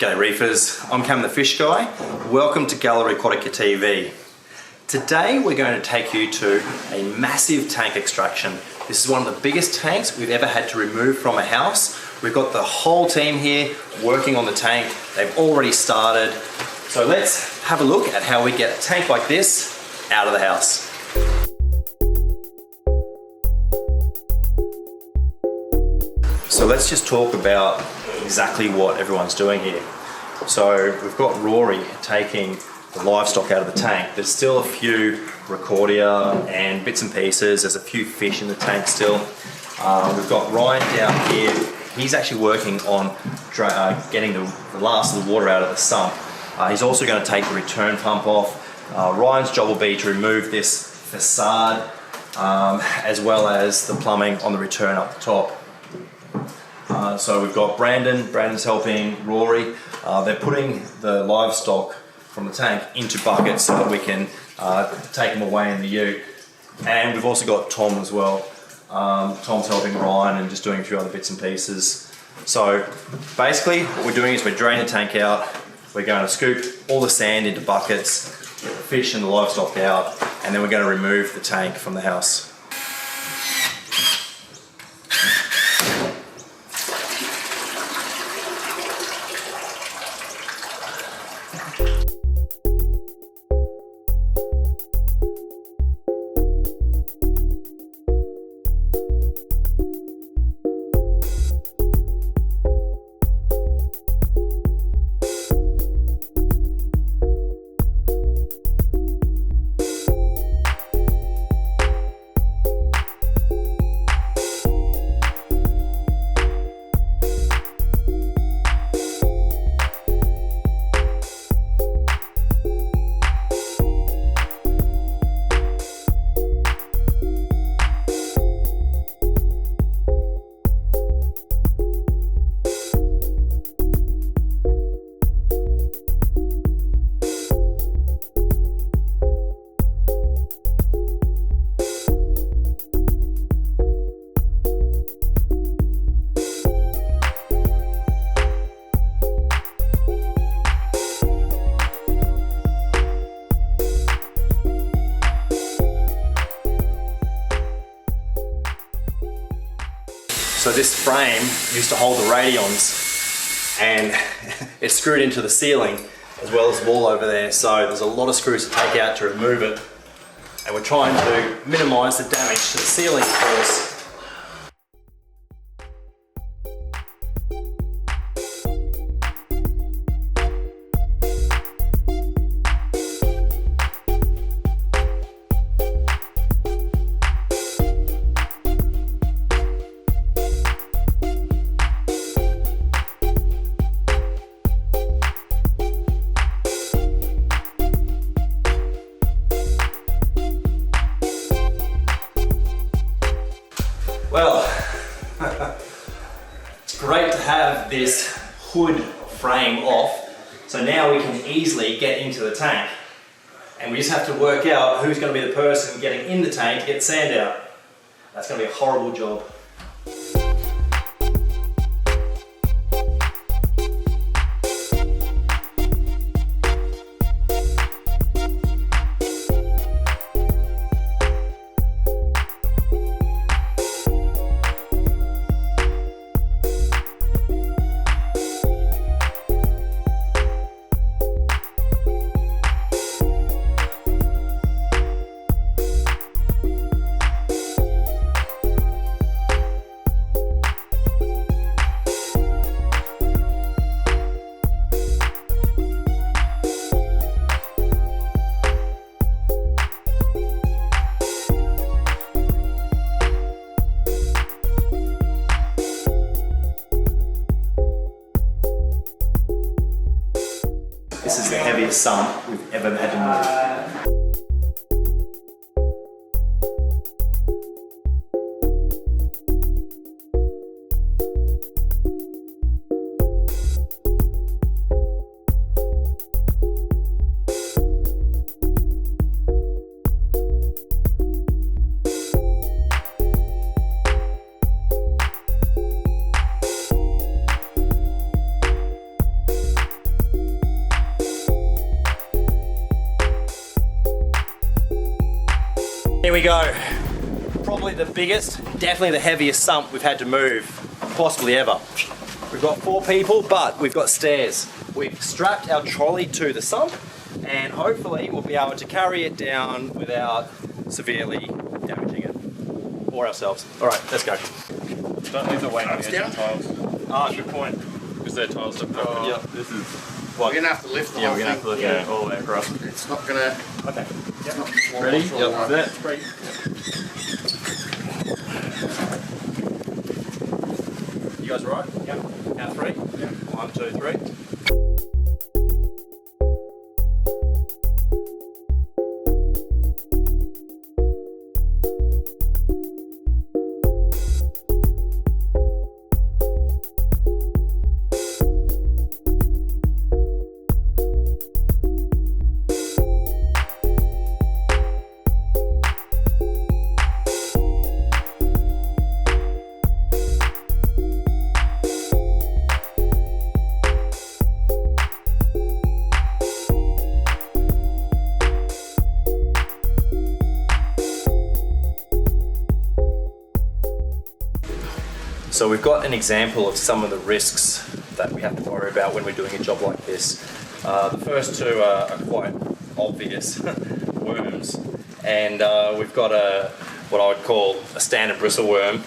G'day Reefers, I'm Cam the Fish Guy. Welcome to Gallery Aquatica TV. Today we're going to take you to a massive tank extraction. This is one of the biggest tanks we've ever had to remove from a house. We've got the whole team here working on the tank. They've already started. So let's have a look at how we get a tank like this out of the house. So let's just talk about exactly what everyone's doing here. So we've got Rory taking the livestock out of the tank. There's still a few recordia and bits and pieces. There's a few fish in the tank still. We've got Ryan down here. He's actually working on getting the last of the water out of the sump. He's also going to take the return pump off. Ryan's job will be to remove this facade as well as the plumbing on the return up the top. So we've got Brandon's helping Rory. They're putting the livestock from the tank into buckets so that we can take them away in the ute. And we've also got Tom as well. Tom's helping Ryan and just doing a few other bits and pieces. So basically what we're doing is we're draining the tank out. We're going to scoop all the sand into buckets, get the fish and the livestock out, and then we're going to remove the tank from the house. So this frame used to hold the radions and it's screwed into the ceiling as well as the wall over there. So there's a lot of screws to take out to remove it. And we're trying to minimize the damage to the ceiling first. Well, it's great to have this hood frame off, so now we can easily get into the tank. And we just have to work out who's going to be the person getting in the tank to get sand out. That's going to be a horrible job. This is the heaviest sump we've ever had to move. Here we go. Probably the biggest, definitely the heaviest sump we've had to move, possibly ever. We've got 4 people, but we've got stairs. We've strapped our trolley to the sump, and hopefully we'll be able to carry it down without severely damaging it or ourselves. All right, let's go. Don't leave the weight on the edge of the tiles. Ah, good point. Because they're tiles that broken. Yeah. This is. We're going to have to lift the Yeah, whole we're gonna thing. have to look at it all the way across. It's not going to... Okay. It's not Ready? Yep. Set. You guys right? Yep. Count 3? Yeah. 1, 2, 3. So we've got an example of some of the risks that we have to worry about when we're doing a job like this. The first 2 are quite obvious, worms, and we've got what I would call a standard bristle worm.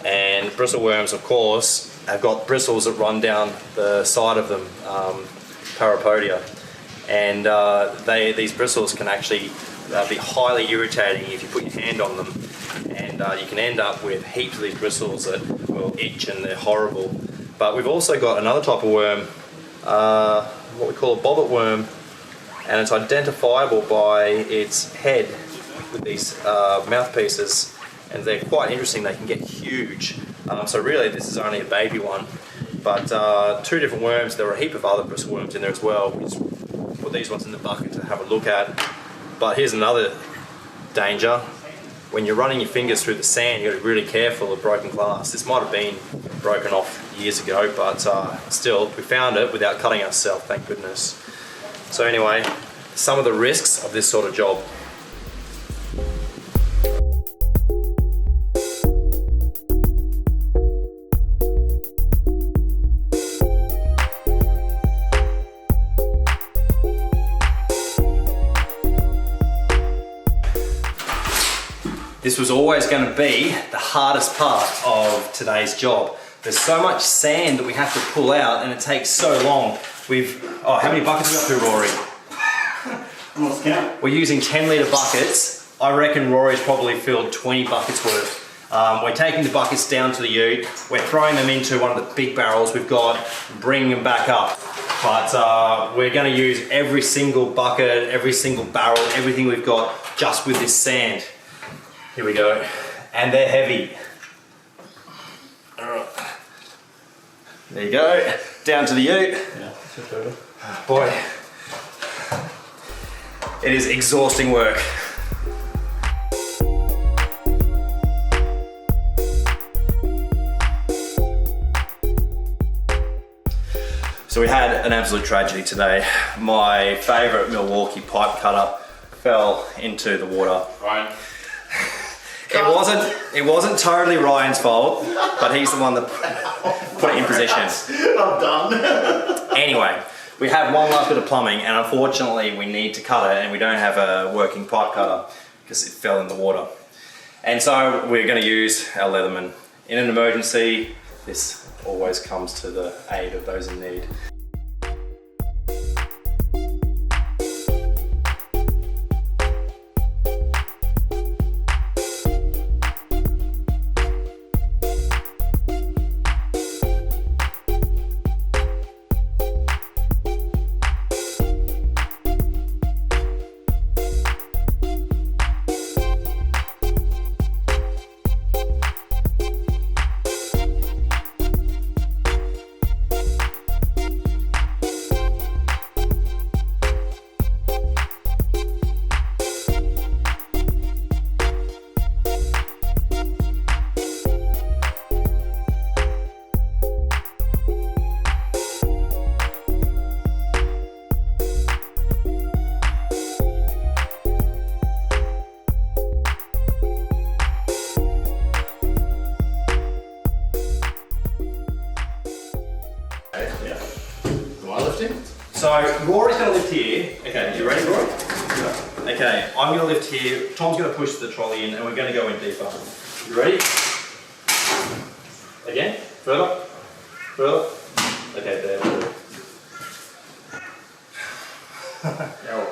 And bristle worms, of course, have got bristles that run down the side of them, parapodia, and these bristles can actually be highly irritating if you put your hand on them. And you can end up with heaps of these bristles that will itch, and they're horrible. But we've also got another type of worm, what we call a bobbit worm, and it's identifiable by its head with these mouthpieces, and they're quite interesting. They can get huge. So really this is only a baby one, but 2 different worms. There are a heap of other bristle worms in there as well. We just put these ones in the bucket to have a look at. But here's another danger. When you're running your fingers through the sand, you've got to be really careful of broken glass. This might have been broken off years ago, but still, we found it without cutting ourselves, thank goodness. So anyway, some of the risks of this sort of job. This was always going to be the hardest part of today's job. There's so much sand that we have to pull out, and it takes so long. How many buckets have we got through, Rory? We're using 10-litre buckets. I reckon Rory's probably filled 20 buckets worth. We're taking the buckets down to the ute. We're throwing them into one of the big barrels we've got, bringing them back up. But we're going to use every single bucket, every single barrel, everything we've got just with this sand. Here we go. And they're heavy. All right. There you go. Down to the ute. Yeah. Boy, it is exhausting work. So we had an absolute tragedy today. My favourite Milwaukee pipe cutter fell into the water. Ryan. It wasn't totally Ryan's fault, but he's the one that put it in position. I'm done. Anyway, we have one last bit of plumbing, and unfortunately we need to cut it, and we don't have a working pipe cutter because it fell in the water. And so we're going to use our Leatherman. In an emergency, this always comes to the aid of those in need. lift him? So Rory's going to lift here. Okay, you ready, Rory? Yeah. Okay, I'm going to lift here. Tom's going to push the trolley in, and we're going to go in deeper. You ready? Again? Further? Further? Okay, there.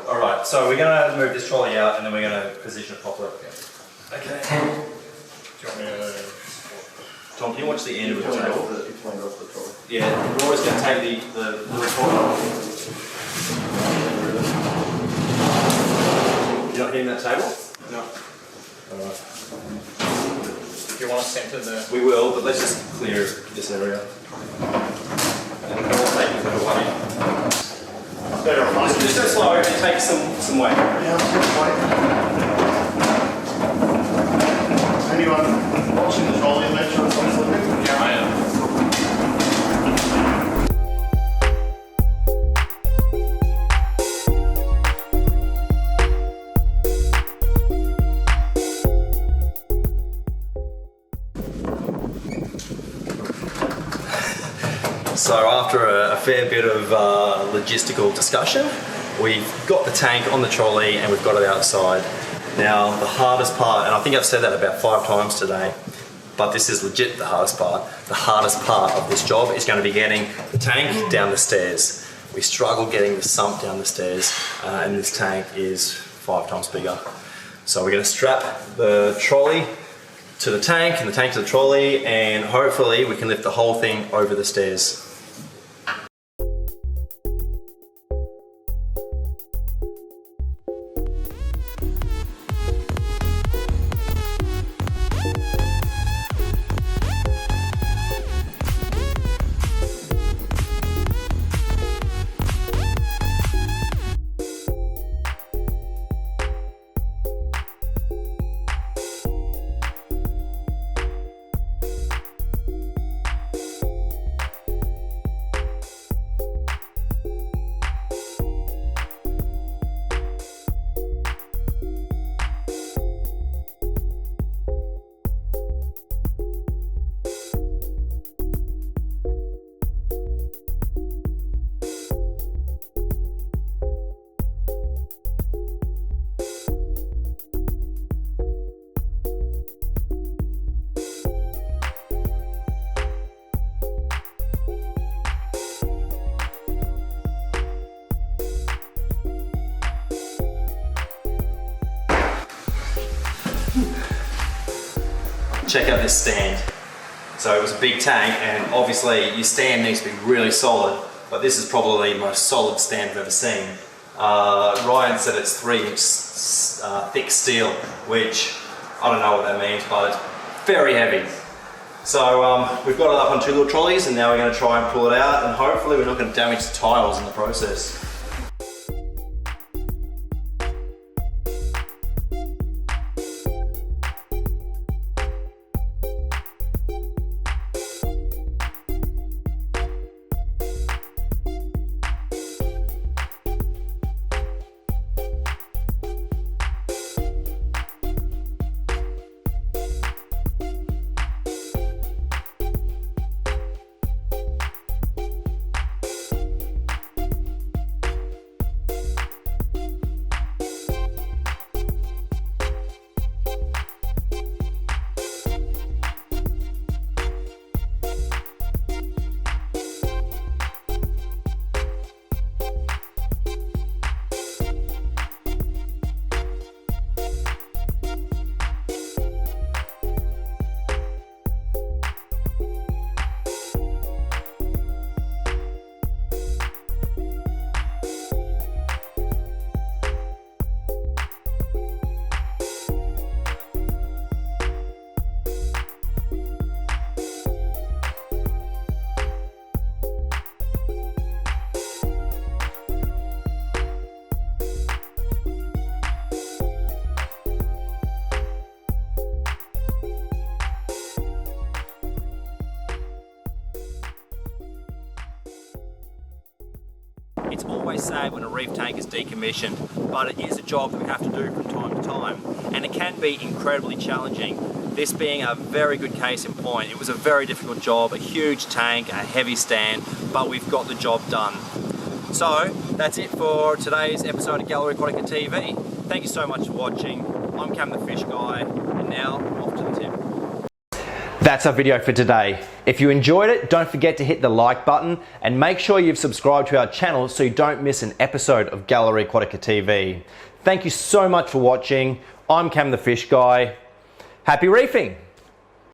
All right, so we're going to move this trolley out, and then we're going to position it properly. Okay. Do you want me to... Tom, can you watch the end of the table? It's off the trolley. Yeah, Rory's going to take the recorder. You're not hitting that table? No. Alright. Do you want to centre the... We will, but let's just clear this area. And then we'll take it away. Better on Just go slow and take some weight. Yeah, anyone watching the trolley and make sure it's on slipping? Yeah, I am. So after a fair bit of logistical discussion, we've got the tank on the trolley and we've got it outside. Now the hardest part, and I think I've said that about 5 times today, but this is legit the hardest part. The hardest part of this job is going to be getting the tank down the stairs. We struggle getting the sump down the stairs and this tank is 5 times bigger. So we're going to strap the trolley to the tank and the tank to the trolley, and hopefully we can lift the whole thing over the stairs. Check out this stand. So it was a big tank, and obviously your stand needs to be really solid, but this is probably the most solid stand I've ever seen. Ryan said it's 3-inch thick steel, which I don't know what that means, but it's very heavy. So we've got it up on 2 little trolleys, and now we're going to try and pull it out, and hopefully we're not going to damage the tiles in the process. It's always sad when a reef tank is decommissioned, but it is a job that we have to do from time to time, and it can be incredibly challenging. This being a very good case in point. It was a very difficult job, a huge tank, a heavy stand, but we've got the job done. So that's it for today's episode of Gallery Aquatica TV. Thank you so much for watching. I'm Cam the Fish Guy, and now off to the tip. That's our video for today. If you enjoyed it, don't forget to hit the like button and make sure you've subscribed to our channel so you don't miss an episode of Gallery Aquatica TV. Thank you so much for watching. I'm Cam the Fish Guy. Happy reefing!